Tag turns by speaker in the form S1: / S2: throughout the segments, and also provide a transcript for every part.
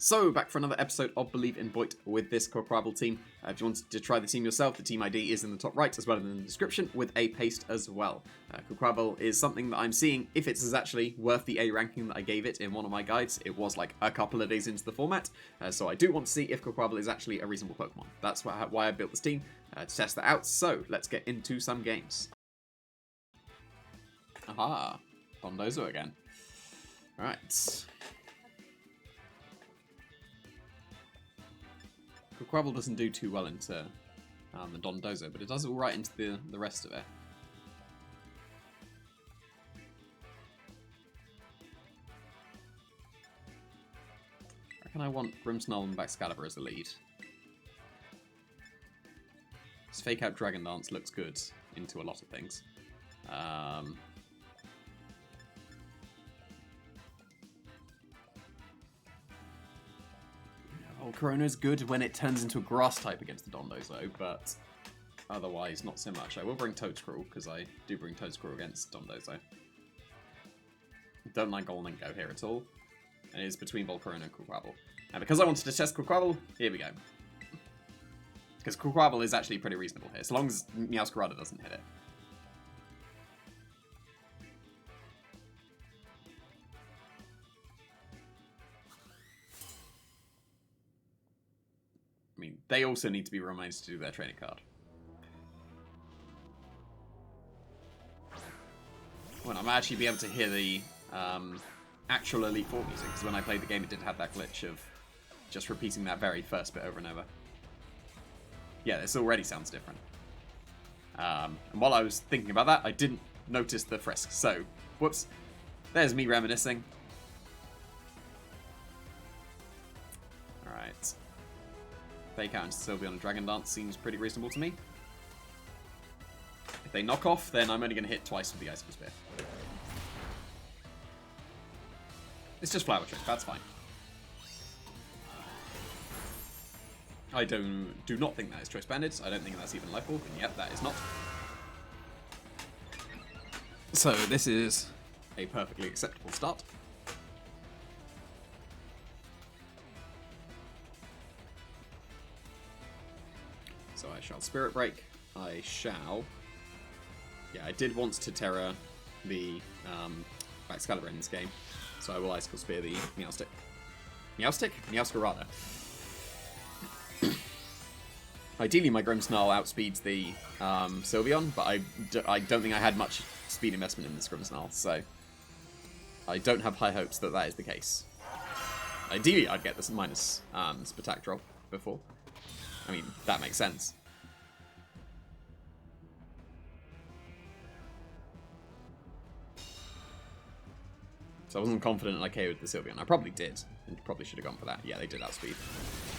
S1: So, back for another episode of Believe in Boyt with this GEYFYU team. If you wanted to try the team yourself, the team ID is in the top right as well as in the description with a paste as well. GEYFYU is something that I'm seeing if it's actually worth the A ranking that I gave it in one of my guides. It was like a couple of days into the format, so I do want to see if GEYFYU is actually a reasonable Pokemon. That's why I built this team, to test that out. So, let's get into some games. Aha, Dondozo again. Alright. GEYFYU doesn't do too well into the Dondozo, but it does alright into the rest of it. I reckon I want Grimmsnarl and Excalibur as the lead. This Fake Out Dragon Dance looks good into a lot of things. Corona is good when it turns into a grass type against the Dondozo, but otherwise not so much. I will bring Toedscruel, because I do bring Toedscruel against Dondozo. Don't like Golden Go here at all. And it is between Volcarona and GEYFYU. And because I wanted to test GEYFYU, here we go. Because GEYFYU is actually pretty reasonable here, so long as Meowscarada doesn't hit it. I mean, they also need to be reminded to do their training card. Well, I might actually be able to hear the actual Elite Four music, because when I played the game it did have that glitch of just repeating that very first bit over and over. Yeah, this already sounds different. And while I was thinking about that, I didn't notice the frisk, so, whoops. There's me reminiscing. Alright. Fake Out into Sylveon and Dragon Dance seems pretty reasonable to me. If they knock off, then I'm only going to hit twice with the Icicle Spear. It's just Flower Trick, that's fine. I do not think that is Choice Bandits. I don't think that's even Life Orb, and yep, that is not. So this is a perfectly acceptable start. So I shall Spirit Break. I shall... Yeah, I did want to Terra the Excalibur in this game, so I will Icicle Spear the Meowstick. Meowstick? Meowscarada. Ideally, my Grimmsnarl outspeeds the Sylveon, but I don't think I had much speed investment in this Grimmsnarl, so I don't have high hopes that that is the case. Ideally, I'd get this minus Spatak drop before. I mean, that makes sense. So I wasn't confident I KO'd the Sylveon. I probably did, and probably should have gone for that. Yeah, they did outspeed.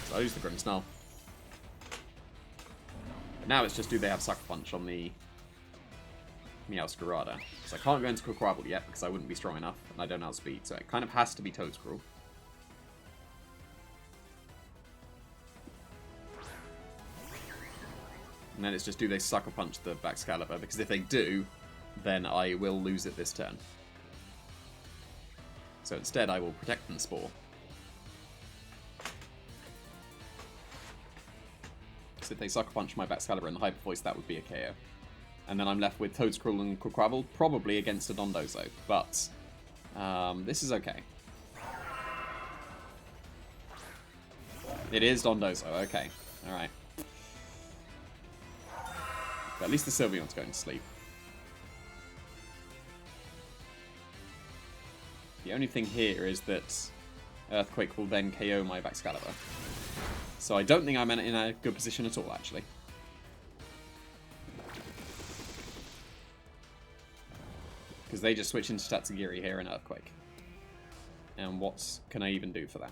S1: So I use the Grimmsnarl. But now it's just, do they have Sucker Punch on the Meowscarada? So I can't go into GEYFYU yet because I wouldn't be strong enough, and I don't outspeed, so it kind of has to be Toedscruel. And then it's just, do they Sucker Punch the Excalibur? Because if they do, then I will lose it this turn. So instead I will Protect and Spore. So if they Sucker Punch my Excalibur in the Hyper Voice, that would be a KO. And then I'm left with Toedscruel and GEYFYU, probably against a Dondozo, but this is okay. It is Dondozo, okay. Alright. But at least the Sylveon's going to sleep. The only thing here is that Earthquake will then KO my Excalibur. So I don't think I'm in a good position at all, actually. Because they just switch into Tatsugiri here and Earthquake. And what can I even do for that?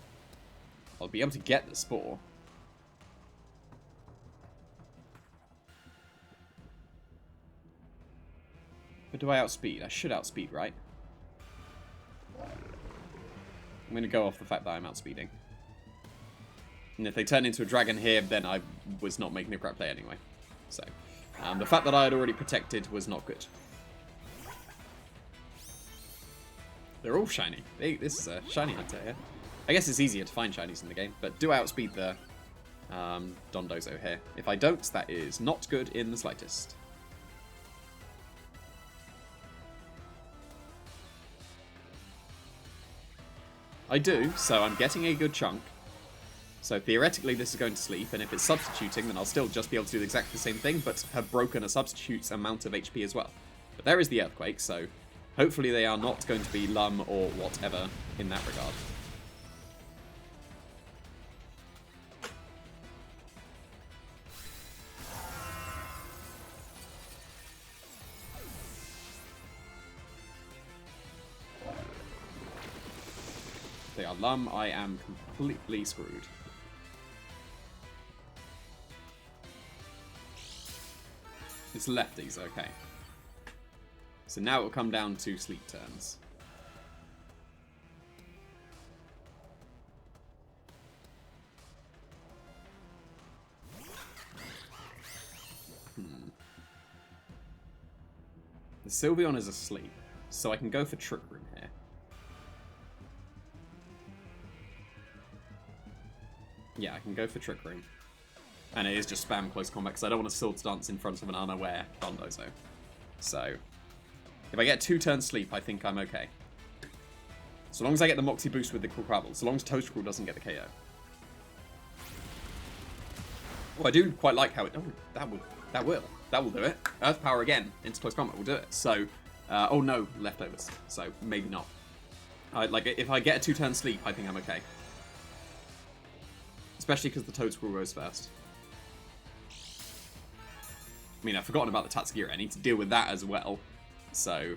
S1: I'll be able to get the Spore. But do I outspeed? I should outspeed, right? I'm going to go off the fact that I'm outspeeding. And if they turn into a dragon here, then I was not making a correct play anyway. So, the fact that I had already protected was not good. They're all shiny. This is a shiny hunter here. I guess it's easier to find shinies in the game, but do I outspeed the Dondozo here? If I don't, that is not good in the slightest. I do, so I'm getting a good chunk. So theoretically this is going to sleep, and if it's substituting, then I'll still just be able to do exactly the same thing, but have broken a substitute's amount of HP as well. But there is the Earthquake, so hopefully they are not going to be Lum or whatever in that regard. If they are Lum, I am completely screwed. It's lefties, okay. So now it will come down to sleep turns. The Sylveon is asleep, so I can go for Trick Room here. Yeah, I can go for Trick Room. And it is just spam close combat, because I don't want to Swords Dance in front of an unaware Dondozo. So, if I get 2 turns sleep, I think I'm okay. So long as I get the Moxie boost with the Crabble, so long as Toadstool doesn't get the KO. Oh, I do quite like how it... Oh, that will do it. Earth Power again into close combat will do it. So, oh no, leftovers. So, maybe not. Like, if I get a 2 turn sleep, I think I'm okay. Especially because the Toadstool goes first. I mean, I've forgotten about the Tatsugiri. I need to deal with that as well. So,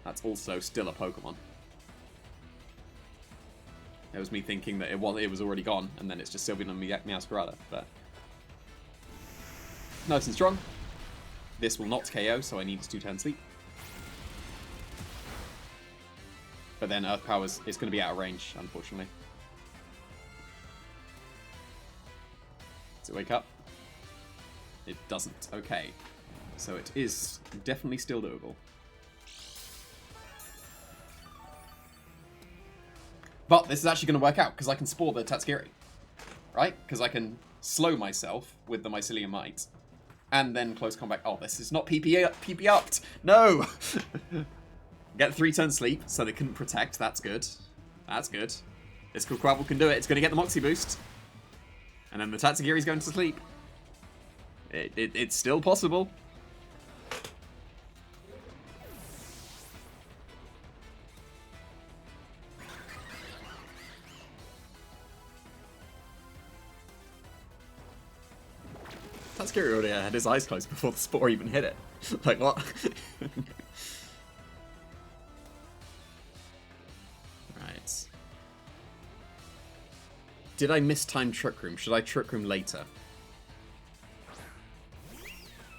S1: that's also still a Pokemon. It was me thinking that it was already gone, and then it's just Sylveon and Meowscarada. But nice and strong. This will not KO, so I need a 2-turn sleep. But then Earth Power is going to be out of range, unfortunately. Does it wake up? It doesn't. Okay. So it is definitely still doable. But this is actually going to work out, because I can Spore the Tatsugiri. Right? Because I can slow myself with the Mycelium Might. And then close combat. Oh, this is not PP upped. No! Get 3 turn sleep, so they couldn't protect. That's good. That's good. This Quabble can do it. It's going to get the Moxie boost. And then the Tatsugiri's going to sleep. It's still possible. Tatsugiri already had his eyes closed before the Spore even hit it. Like, what? Right. Did I mistime Trick Room? Should I Trick Room later?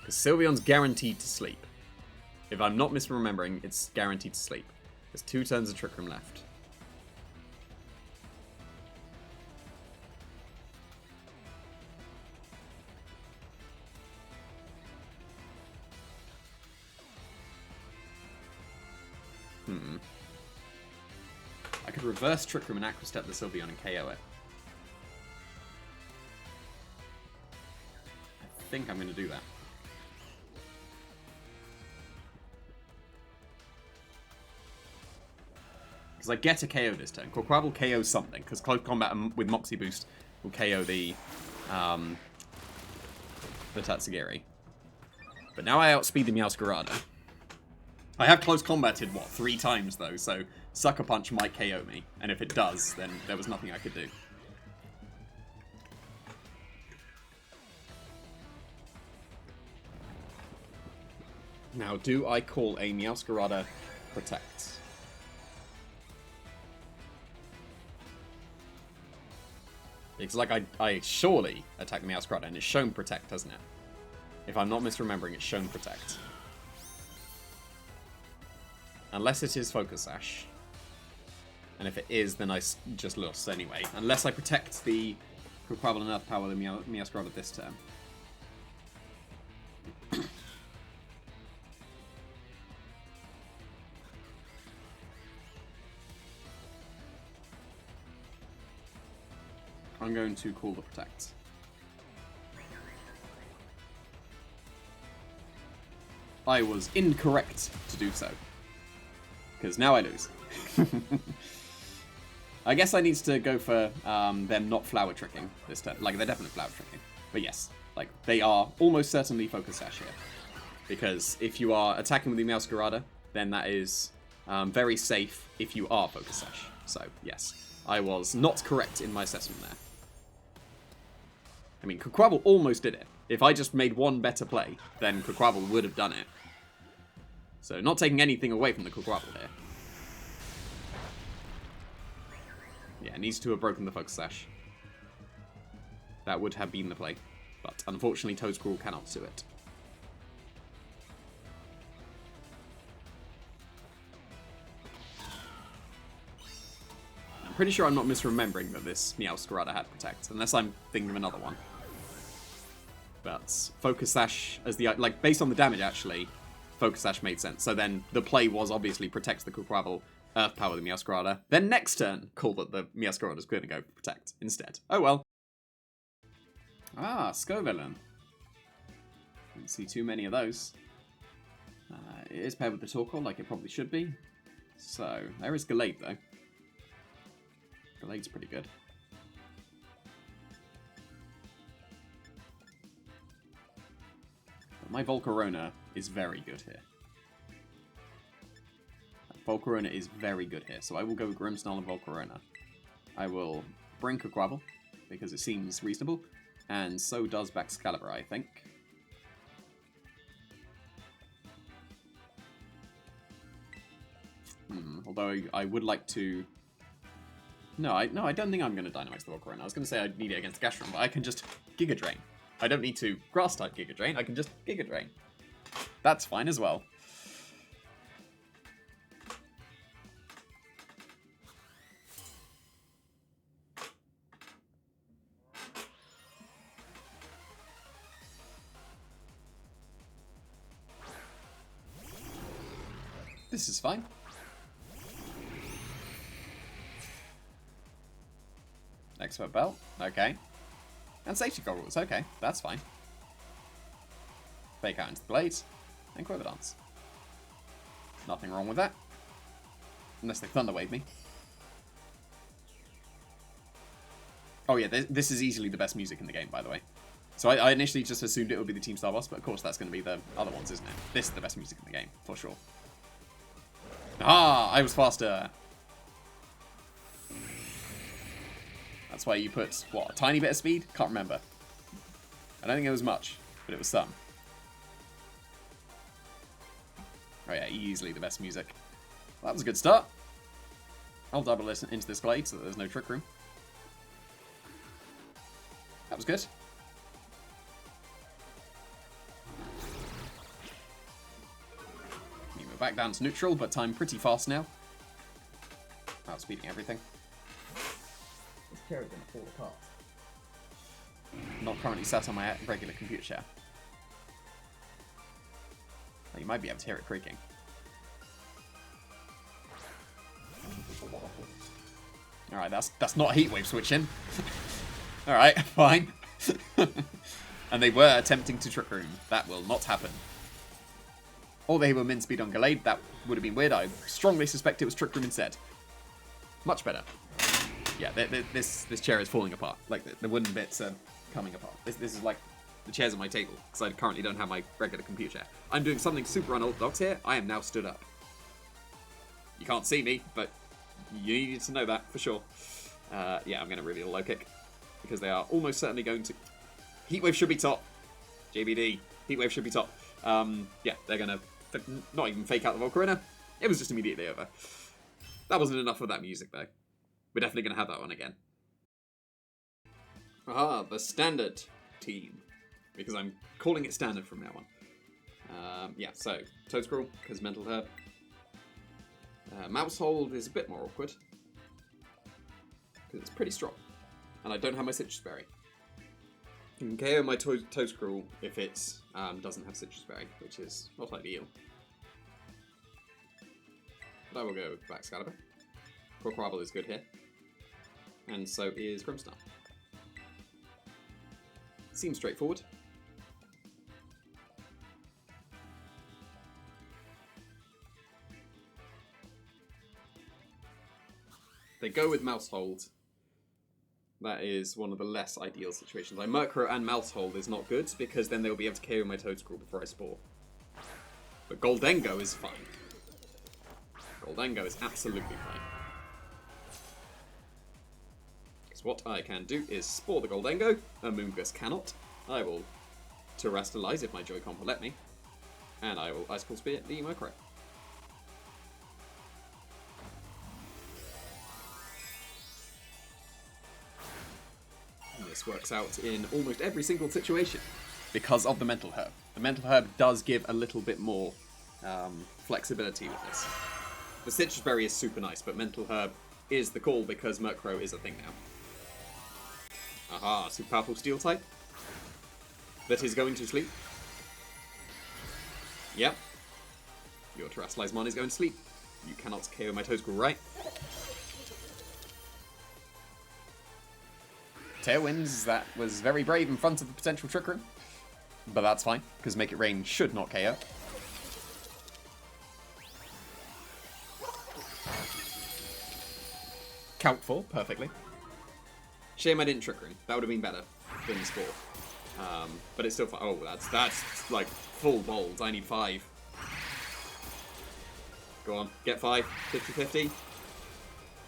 S1: Because Sylveon's guaranteed to sleep. If I'm not misremembering, it's guaranteed to sleep. There's 2 turns of Trick Room left. I could reverse Trick Room and Aqua Step the Sylveon and KO it. I think I'm going to do that. Because I get a KO this turn. Quaquaval will KO something, because close combat with Moxie Boost will KO the Tatsugiri. But now I outspeed the Meowscarada. I have close combated, what, 3 times though, so Sucker Punch might KO me. And if it does, then there was nothing I could do. Now, do I call a Meowscarada Protect? It's like I surely attack the Meowscarada, and it's shown Protect, hasn't it? If I'm not misremembering, it's shown Protect. Unless it is Focus Sash. And if it is, then I just lost anyway. Unless I protect the Quaquaval and Earth Power the Meowscarada this turn. I'm going to call the Protect. I was incorrect to do so. Because now I lose. I guess I need to go for them not flower tricking this turn. Like, they're definitely flower tricking. But yes, like, they are almost certainly Focus Sash here. Because if you are attacking with the Meowscarada, then that is very safe if you are Focus Sash. So, yes, I was not correct in my assessment there. I mean, Quaquaval almost did it. If I just made one better play, then Quaquaval would have done it. So, not taking anything away from the Quaquaval here. Yeah, needs to have broken the Focus Sash. That would have been the play. But, unfortunately, Toedscruel cannot do it. I'm pretty sure I'm not misremembering that this Meowscarada had Protect, unless I'm thinking of another one. But Focus Sash, as the like based on the damage actually, Focus Sash made sense. So then the play was obviously protect the Quaquaval, Earth Power the Meowscarada. Then next turn, call that the Meowscarada's going to go Protect instead. Oh well. Ah, Scovillain. Didn't see too many of those. It is paired with the Torkoal like it probably should be. So there is Gallade though. Gallade's pretty good. But my Volcarona is very good here. Volcarona is very good here, so I will go with Grimmsnarl and Volcarona. I will bring Quaquaval, because it seems reasonable, and so does Baxcalibur, I think. Although I would like to... No, I don't think I'm going to Dynamax the Volcarona. I was going to say I'd need it against Gastron, but I can just Giga Drain. I don't need to Grass-type Giga Drain, I can just Giga Drain. That's fine as well. This is fine. Expert Belt, okay. And Safety Goggles, okay, that's fine. Fake out into the Blades, and Quiver Dance. Nothing wrong with that. Unless they Thunder Wave me. Oh yeah, this is easily the best music in the game, by the way. So I initially just assumed it would be the Team Star boss, but of course that's going to be the other ones, isn't it? This is the best music in the game, for sure. Ah, I was faster. That's why you put, what, a tiny bit of speed? Can't remember. I don't think it was much, but it was some. Oh yeah, easily the best music. Well, that was a good start. I'll double it into this Glade so that there's no Trick Room. That was good. We're back down to neutral, but I'm pretty fast now. Outspeeding everything. This chair is going to fall apart. Not currently sat on my regular computer chair. Well, you might be able to hear it creaking. Alright, that's not Heatwave switching. Alright, fine. And they were attempting to Trick Room. That will not happen. Or they were min speed on Gallade. That would have been weird. I strongly suspect it was Trick Room instead. Much better. Yeah, this chair is falling apart. Like, the wooden bits are coming apart. This is like the chairs on my table, because I currently don't have my regular computer chair. I'm doing something super unorthodox here. I am now stood up. You can't see me, but you needed to know that, for sure. Yeah, I'm going to reveal low kick, because they are almost certainly going to... Heatwave should be top. JBD. Heatwave should be top. Yeah, they're going to not even fake out the Volcarona. It was just immediately over. That wasn't enough of that music, though. We're definitely going to have that one again. Aha, the standard team. Because I'm calling it standard from now on. Yeah, so, Toedscruel, because Mental Herb. Mousehold is a bit more awkward. Because it's pretty strong. And I don't have my Citrus Berry. You can KO my Toedscruel if it doesn't have Citrus Berry, which is not ideal. But I will go with Baxcalibur. Quaquaval is good here. And so is Grimmsnarl. Seems straightforward. They go with Mouse Hold. That is one of the less ideal situations. Like Murkrow and Mouse Hold is not good because then they'll be able to KO my Toedscruel before I Spore. But Goldengo is fine. Goldengo is absolutely fine. Because what I can do is Spore the Goldengo. Amoonguss cannot. I will Terrestrialize if my Joy-Con will let me. And I will Icicle Spear the Murkrow. This works out in almost every single situation because of the Mental Herb. The Mental Herb does give a little bit more flexibility with this. The Citrus Berry is super nice, but Mental Herb is the call because Murkrow is a thing now. Aha, super powerful Steel type that is going to sleep. Yep. Your Terrestrialized Mon is going to sleep. You cannot KO my Toedscruel, right? Tailwinds, that was very brave in front of the potential Trick Room. But that's fine, because Make It Rain should not KO. Count for, perfectly. Shame I didn't Trick Room. That would have been better than the Spore. But it's still fine. Oh, that's like full bold. I need 5. Go on, get 5. 50-50.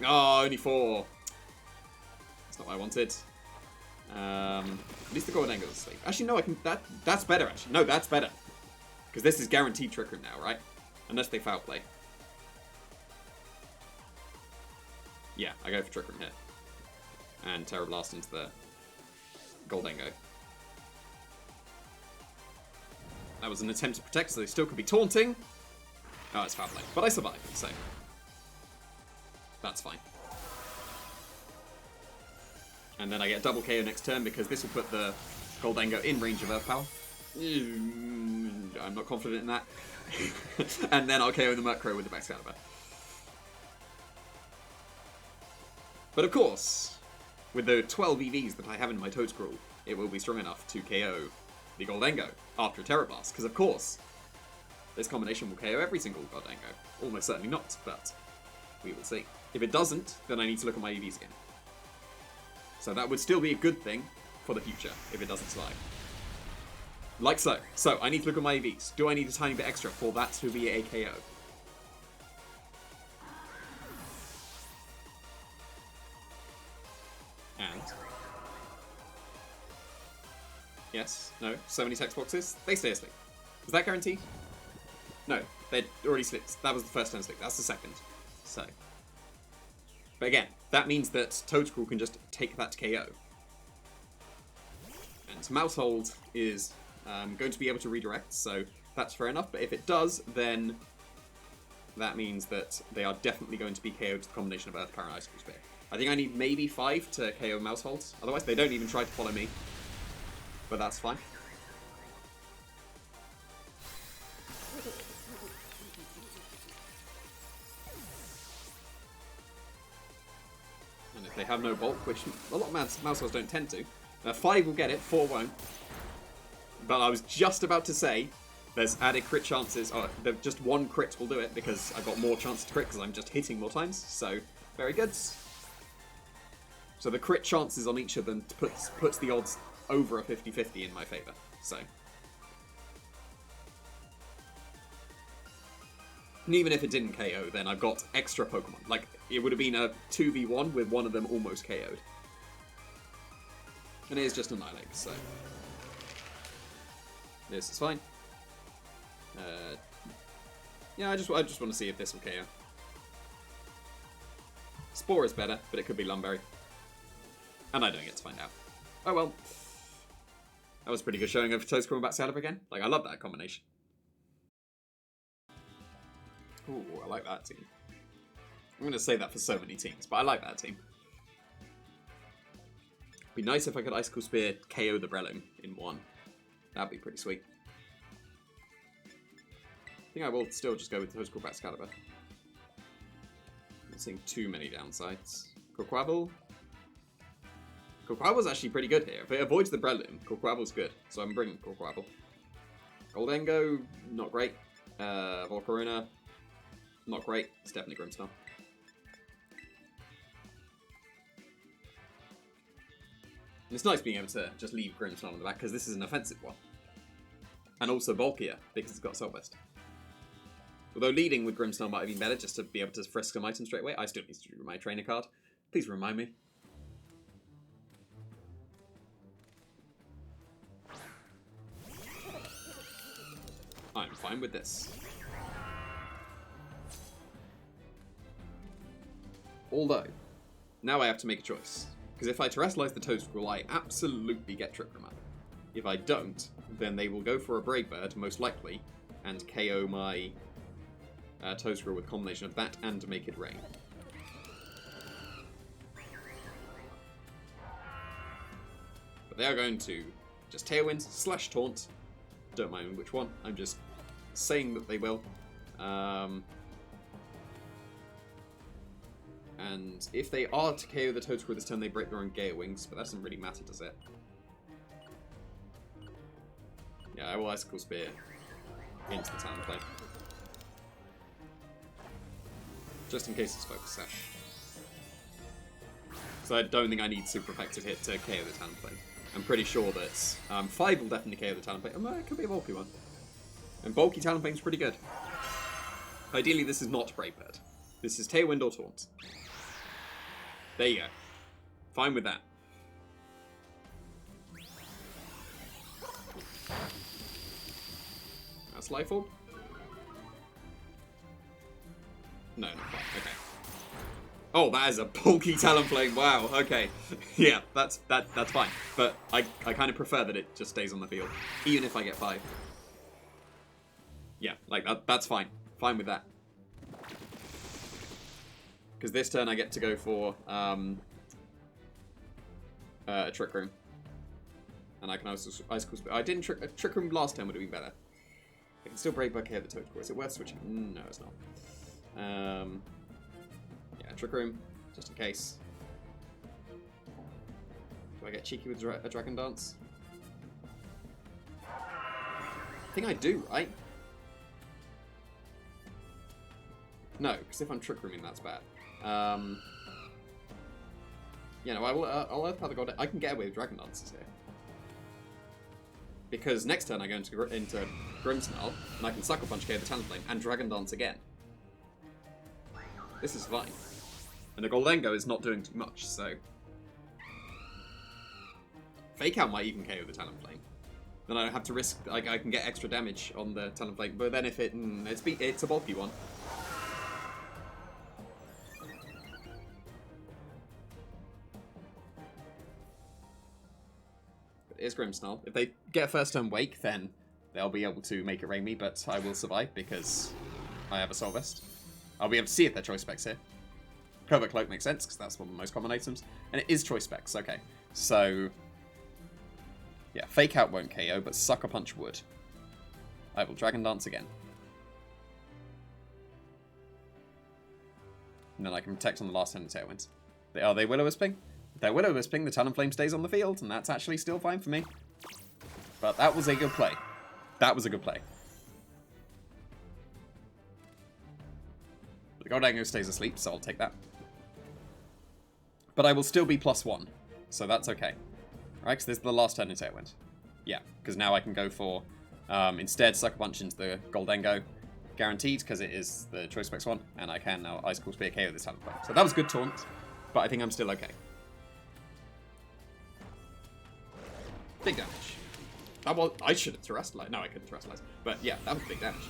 S1: Oh, only 4. That's not what I wanted. At least the Goldengo is asleep. Actually, no, I can. That's better. Actually, no, that's better because this is guaranteed Trick Room now, right? Unless they foul play. Yeah, I go for Trick Room here, and Terra Blast into the Goldengo. That was an attempt to protect, so they still could be taunting. Oh, it's foul play, but I survived, so that's fine. And then I get double KO next turn because this will put the Goldengo in range of Earth Power. I'm not confident in that. And then I'll KO the Murkrow with the Excalibur. But of course, with the 12 EVs that I have in my Toedscruel, it will be strong enough to KO the Goldengo after a Terra Blast. Because of course, this combination will KO every single Goldengo. Almost certainly not, but we will see. If it doesn't, then I need to look at my EVs again. So that would still be a good thing for the future if it doesn't survive. Like so. So I need to look at my EVs. Do I need a tiny bit extra for that to be a KO? And yes, no, so many text boxes. They stay asleep. Was that guaranteed? No, they'd already slipped. That was the first turn sleep. That's the second. So. But again, that means that Toedscruel can just take that to KO. And Mouse Hold is going to be able to redirect, so that's fair enough. But if it does, then that means that they are definitely going to be KO'd to the combination of Earth Power and Icicle Spear. I think I need maybe 5 to KO Mouse Hold. Otherwise, they don't even try to follow me. But that's fine. And if they have no bulk, which a lot of Mouse Holds don't tend to, 5 will get it, 4 won't. But I was just about to say, there's added crit chances. Oh, just 1 crit will do it because I've got more chances to crit because I'm just hitting more times. So, very good. So the crit chances on each of them puts the odds over a 50-50 in my favour. So. And even if it didn't KO, then I've got extra Pokemon. Like, it would have been a 2v1 with one of them almost KO'd. And it is just Annihilate, so. This is fine. Yeah, I just want to see if this will KO. Spore is better, but it could be Lumberry. And I don't get to find out. Oh well. That was pretty good showing of Toedscruel and Excalibur again. Like, I love that combination. Ooh, I like that team. I'm going to say that for so many teams, but I like that team. Be nice if I could Icicle Spear KO the Breloom in one. That'd be pretty sweet. I think I will still just go with Toedscruel and Excalibur. Not seeing too many downsides. Quaquavel. Quaquaval's actually pretty good here. If it avoids the Breloom, Quaquaval's good. So I'm bringing Quaquaval. Goldengo, not great. Volcarona, not great. It's definitely Grimmsnarl. And it's nice being able to just leave Grimmsnarl on the back, because this is an offensive one. And also bulkier, because it's got Soul Vest. Although leading with Grimmsnarl might have been better, just to be able to frisk some items straight away. I still need to do my trainer card. Please remind me. I'm fine with this. Although, now I have to make a choice. Because if I Terrestrialize the Toedscruel, I absolutely get Trick Room up. If I don't, then they will go for a Brave Bird, most likely, and KO my Toedscruel with a combination of that and make it rain. But they are going to just Tailwind / Taunt. Don't mind which one. I'm just saying that they will. And if they are to KO the Toedscruel this turn, they break their own Gale Wings, but that doesn't really matter, does it? Yeah, I will Icicle Spear into the Talonflame. Just in case it's Focus Sash. So I don't think I need super effective hit to KO the Talonflame. I'm pretty sure that 5 will definitely KO the Talonflame. It could be a bulky one. And bulky Talonflame's pretty good. Ideally, this is not Brave Bird. This is Tailwind or Taunt. There you go. Fine with that. That's Life Orb? No, not quite. Okay. Oh, that is a bulky Talonflame. Wow. Okay. Yeah, that's fine. But I kind of prefer that it just stays on the field, even if I get 5. Yeah, like that's fine. Fine with that. Because this turn I get to go for a Trick Room. And I can also Icicle Spear. I didn't Trick Room last turn would have been better. I can still Brave Bird KO the Toedscruel. Is it worth switching? No, it's not. Yeah, Trick Room, just in case. Do I get cheeky with a Dragon Dance? I think I do, right? No, because if I'm Trick Rooming, that's bad. Yeah, no, I'll Earth Power the God. I can get away with Dragon Dances here. Because next turn I go into Grimmsnarl, and I can Sucker Punch KO the Talonflame and Dragon Dance again. This is fine. And the Goldengo is not doing too much, so... Fake Out might even KO the Talonflame. Then I don't have to risk, like, I can get extra damage on the Talonflame, but then if it's a bulky one. It is Grimmsnarl. If they get a first turn Wake, then they'll be able to make it rain me, but I will survive because I have a Soul Vest. I'll be able to see if they're choice specs here. Covert Cloak makes sense, because that's one of the most common items. And it is choice specs, okay. So, yeah, Fake Out won't KO, but Sucker Punch would. I will Dragon Dance again. And then I can protect on the last turn of Tailwinds. Are they Will-O-Wisping? If they're Will-O-Wisping, the Talonflame stays on the field, and that's actually still fine for me. But that was a good play. That was a good play. The Goldengo stays asleep, so I'll take that. But I will still be +1, so that's okay. Right, because this is the last turn in Tailwind. Yeah, because now I can go for, instead, Sucker Punch into the Goldengo. Guaranteed, because it is the Choice Specs one, and I can now Icicle Spear KO this Talonflame. So that was good taunt, but I think I'm still okay. Big damage. I should have Terrestrialized. No, I couldn't Terrestrialize. But yeah, that was big damage.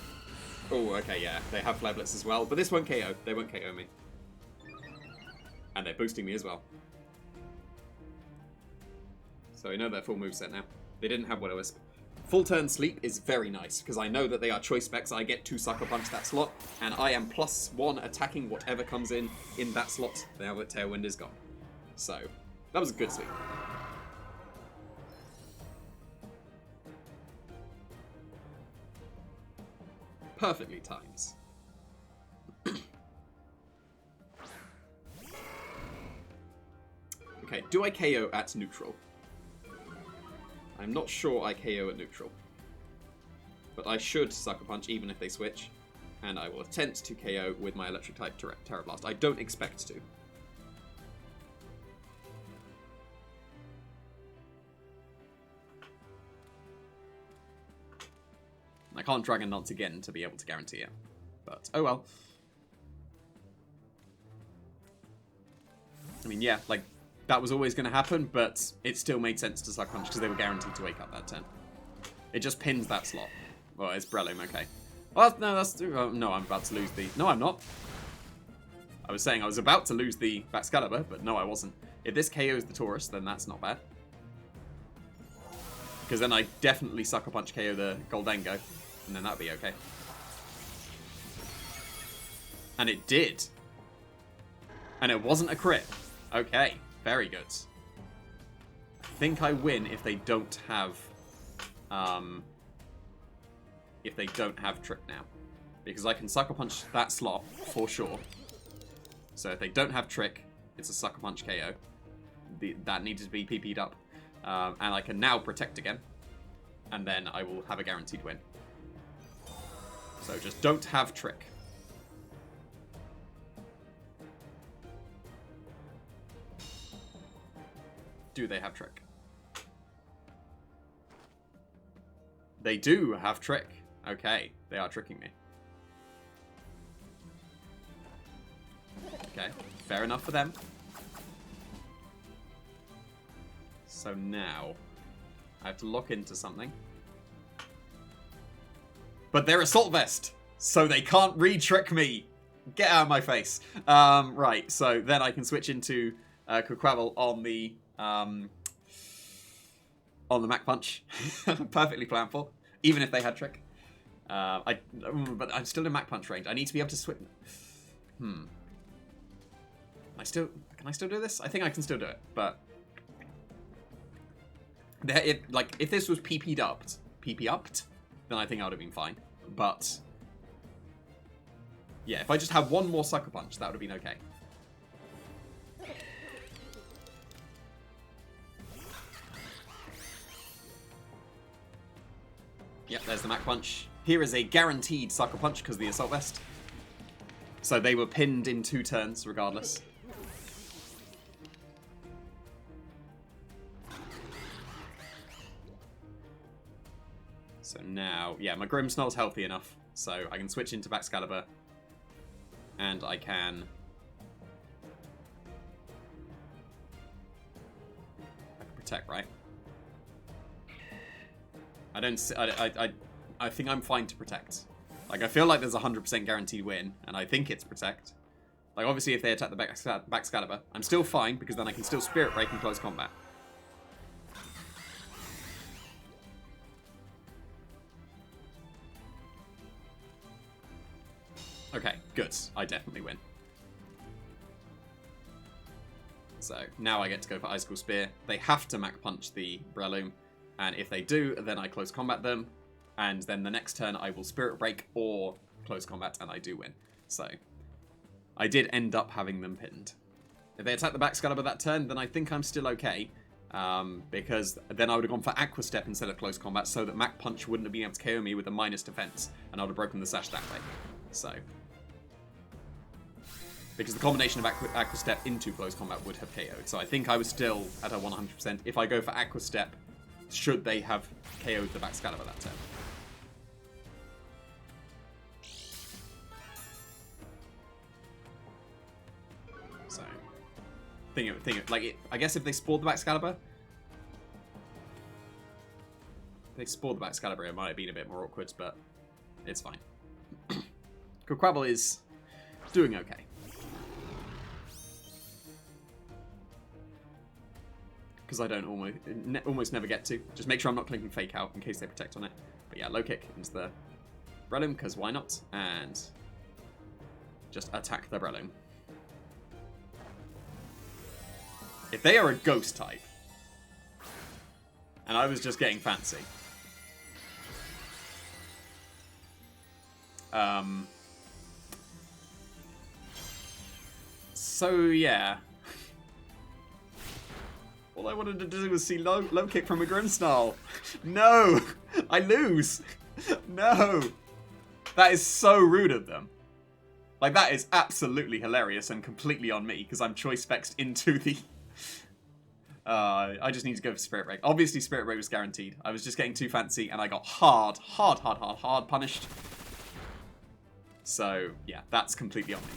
S1: Oh, okay, yeah. They have Flare Blitz as well, but this won't KO. They won't KO me. And they're boosting me as well. So I know their full moveset now. They didn't have Will-O-Wisp. Full turn sleep is very nice, because I know that they are choice specs. I get to Sucker Punch that slot, and I am +1 attacking whatever comes in that slot. Now that Tailwind is gone. So, that was a good sleep. Perfectly times. Okay, do I KO at neutral? I'm not sure I KO at neutral. But I should Sucker Punch even if they switch. And I will attempt to KO with my Electric type Terra Blast. I don't expect to. I can't Dragon Dance again to be able to guarantee it. But, oh well. I mean, yeah, like, that was always going to happen, but it still made sense to Sucker Punch because they were guaranteed to wake up that turn. It just pins that slot. Well, it's Breloom, okay. Well, no, that's... no, I'm about to lose the... No, I'm not. I was saying I was about to lose the Baxcalibur, but no, I wasn't. If this KOs the Taurus, then that's not bad. Because then I definitely Sucker Punch KO the Goldengo, and then that'd be okay. And it did. And it wasn't a crit. Okay, very good. I think I win if they don't have... if they don't have Trick now. Because I can Sucker Punch that slot, for sure. So if they don't have Trick, it's a Sucker Punch KO. That needs to be PP'd up. And I can now Protect again. And then I will have a guaranteed win. So just don't have Trick. Do they have Trick? They do have Trick. Okay, they are tricking me. Okay, fair enough for them. So now, I have to lock into something. But they're Assault Vest, so they can't re-trick me. Get out of my face. Right, so then I can switch into Quaquaval on the Mach Punch. Perfectly planned for, even if they had Trick. But I'm still in Mach Punch range. I need to be able to switch. Can I still do this? I think I can still do it, but if this was PP upped, then I think I would have been fine. But yeah, if I just had one more Sucker Punch, that would have been okay. Yep, there's the Mach Punch. Here is a guaranteed Sucker Punch because of the Assault Vest. So they were pinned in 2 turns regardless. So now, yeah, my Grimmsnarl's healthy enough. So I can switch into Baxcalibur. And I can... Protect, right? I think I'm fine to Protect. Like, I feel like there's a 100% guaranteed win, and I think it's Protect. Like, obviously, if they attack the Baxcalibur, I'm still fine, because then I can still Spirit Break in close combat. Okay, good. I definitely win. So, now I get to go for Icicle Spear. They have to Mach Punch the Breloom, and if they do, then I close combat them. And then the next turn, I will Spirit Break or close combat, and I do win. So, I did end up having them pinned. If they attack the Baxcalibur that turn, then I think I'm still okay. Because then I would have gone for Aqua Step instead of close combat, so that Mach Punch wouldn't have been able to KO me with a minus defense, and I would have broken the sash that way. So, because the combination of Aqua Step into close combat would have KO'd. So I think I was still at a 100%. If I go for Aqua Step, should they have KO'd the Baxcalibur that turn? So, I guess if they spoiled the Baxcalibur, it might have been a bit more awkward, but it's fine. Quaquaval is doing okay. Because I don't almost never get to. Just make sure I'm not clicking Fake Out in case they Protect on it. But yeah, low kick into the Breloom, because why not? And just attack the Breloom. If they are a Ghost type, and I was just getting fancy, so yeah. All I wanted to do was see low kick from a Grimsnarl. No! I lose! No! That is so rude of them. Like, that is absolutely hilarious and completely on me, because I'm choice spexed into the... I just need to go for Spirit Break. Obviously, Spirit Break was guaranteed. I was just getting too fancy, and I got hard punished. So, yeah, that's completely on me.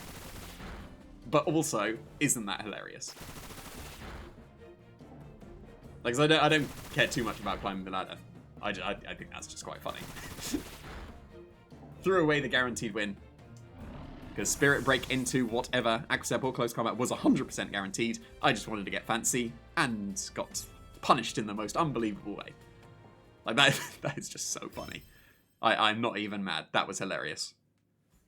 S1: But also, isn't that hilarious? Like, 'cause I don't care too much about climbing the ladder. I think that's just quite funny. Threw away the guaranteed win. Because Spirit Break into whatever Aquastep or Close Combat was 100% guaranteed. I just wanted to get fancy and got punished in the most unbelievable way. Like, that is just so funny. I'm not even mad. That was hilarious.